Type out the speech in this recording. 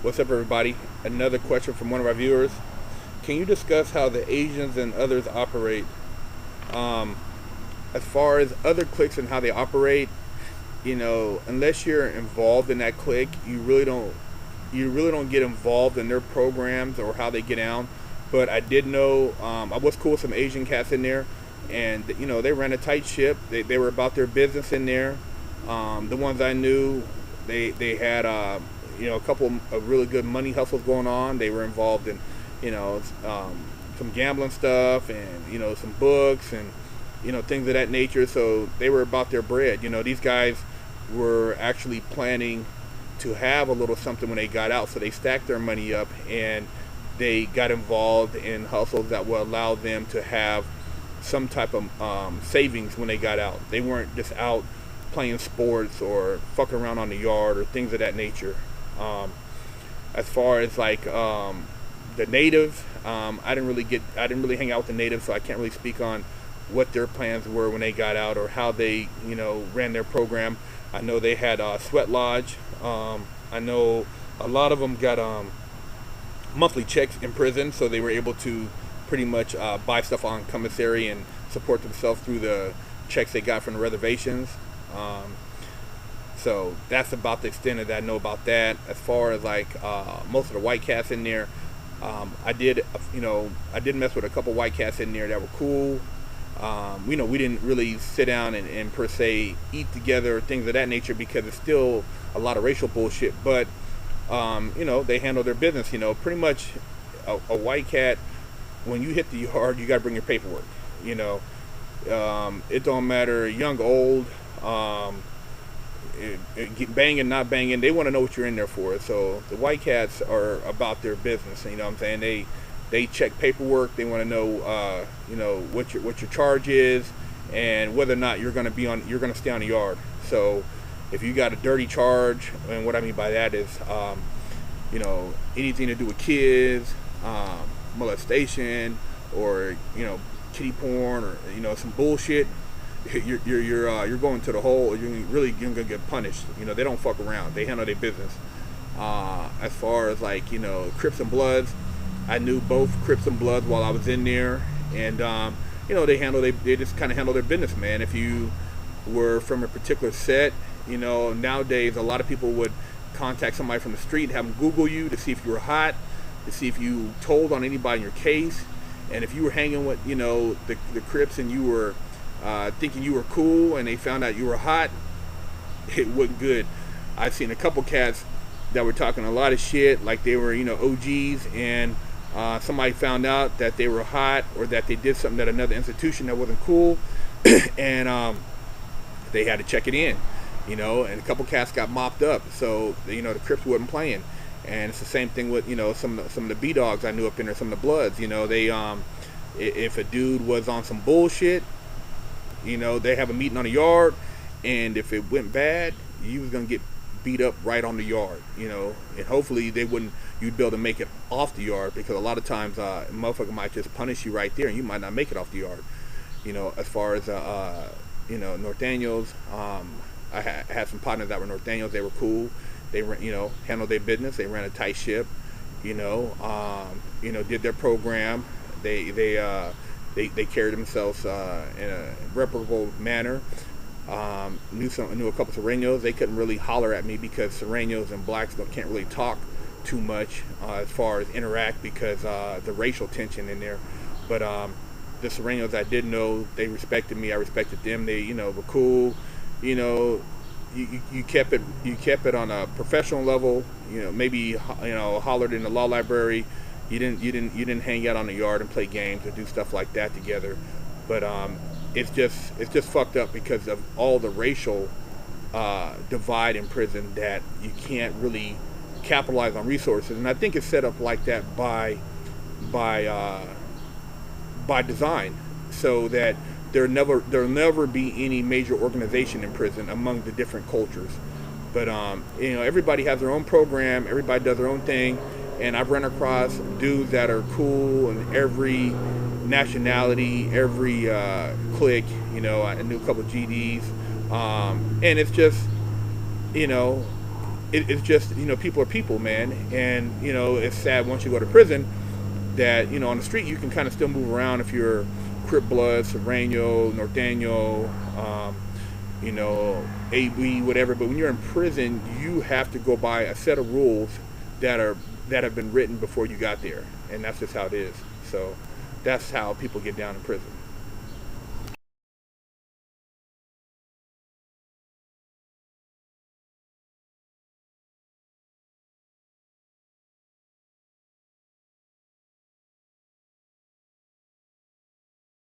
What's up, everybody? Another question from one of our viewers. Can you discuss how the Asians and others operate? Um, as far as other cliques and how they operate, unless you're involved in that clique, you really don't get involved in their programs or how they get down. But I did know I was cool with some Asian cats in there, and they ran a tight ship. They were about their business in there. The ones I knew, they had a couple of really good money hustles going on. They were involved in you know some gambling stuff and some books and things of that nature. So they were about their bread. These guys were actually planning to have a little something when they got out, so they stacked their money up and they got involved in hustles that will allow them to have some type of savings when they got out. They weren't just out playing sports or fucking around on the yard or things of that nature. As far as like the natives, I didn't really hang out with the natives, so I can't really speak on what their plans were when they got out or how they ran their program. I know they had sweat lodge. I know a lot of them got monthly checks in prison, so they were able to pretty much buy stuff on commissary and support themselves through the checks they got from the reservations. Um, so that's about the extent of that I know about that. As far as like most of the white cats in there, I did mess with a couple white cats in there that were cool. We didn't really sit down and per se eat together or things of that nature because it's still a lot of racial bullshit. But they handle their business. Pretty much a white cat, when you hit the yard, you got to bring your paperwork. It don't matter, young, old, banging, not banging. They want to know what you're in there for. So the white cats are about their business. You know what I'm saying? They check paperwork. They want to know, what your charge is, and whether or not you're going to stay on the yard. So if you got a dirty charge, and what I mean by that is, anything to do with kids, molestation, or kitty porn, or some bullshit, you're going to the hole. You're gonna get punished. They don't fuck around. They handle their business. As far as like Crips and Bloods, I knew both Crips and Bloods while I was in there, and they just kind of handle their business, man. If you were from a particular set, nowadays a lot of people would contact somebody from the street, have them Google you to see if you were hot, to see if you told on anybody in your case, and if you were hanging with the Crips and you were thinking you were cool and they found out you were hot, it wasn't good. I've seen a couple cats that were talking a lot of shit like they were OGs, and somebody found out that they were hot or that they did something at another institution that wasn't cool, and they had to check it in, and a couple cats got mopped up. So the Crips wasn't playing, and it's the same thing with some of the B dogs I knew up in there, some of the Bloods. They if a dude was on some bullshit, they have a meeting on the yard, and if it went bad, you was gonna get beat up right on the yard, and hopefully you'd be able to make it off the yard, because a lot of times a motherfucker might just punish you right there and you might not make it off the yard. As far as Norteños, I had some partners that were Norteños. They were cool. They handled their business. They ran a tight ship. Did their program. They carried themselves in a reputable manner. Knew a couple Sureños. They couldn't really holler at me because Sureños and blacks can't really talk too much as far as interact, because the racial tension in there. But the Sureños I did know, they respected me. I respected them. They were cool. You kept it on a professional level. Maybe hollered in the law library. You didn't hang out on the yard and play games or do stuff like that together. But it's just fucked up because of all the racial divide in prison, that you can't really capitalize on resources. And I think it's set up like that by design, so that there'll never be any major organization in prison among the different cultures. But everybody has their own program. Everybody does their own thing. And I've run across dudes that are cool in every nationality, every clique. I knew a couple of GDs, and it's just, it's just, people are people, man. And, it's sad once you go to prison that, on the street you can kind of still move around if you're Crip Blood, Serrano, Norteño, AB, whatever. But when you're in prison, you have to go by a set of rules that have been written before you got there. And that's just how it is. So that's how people get down in prison.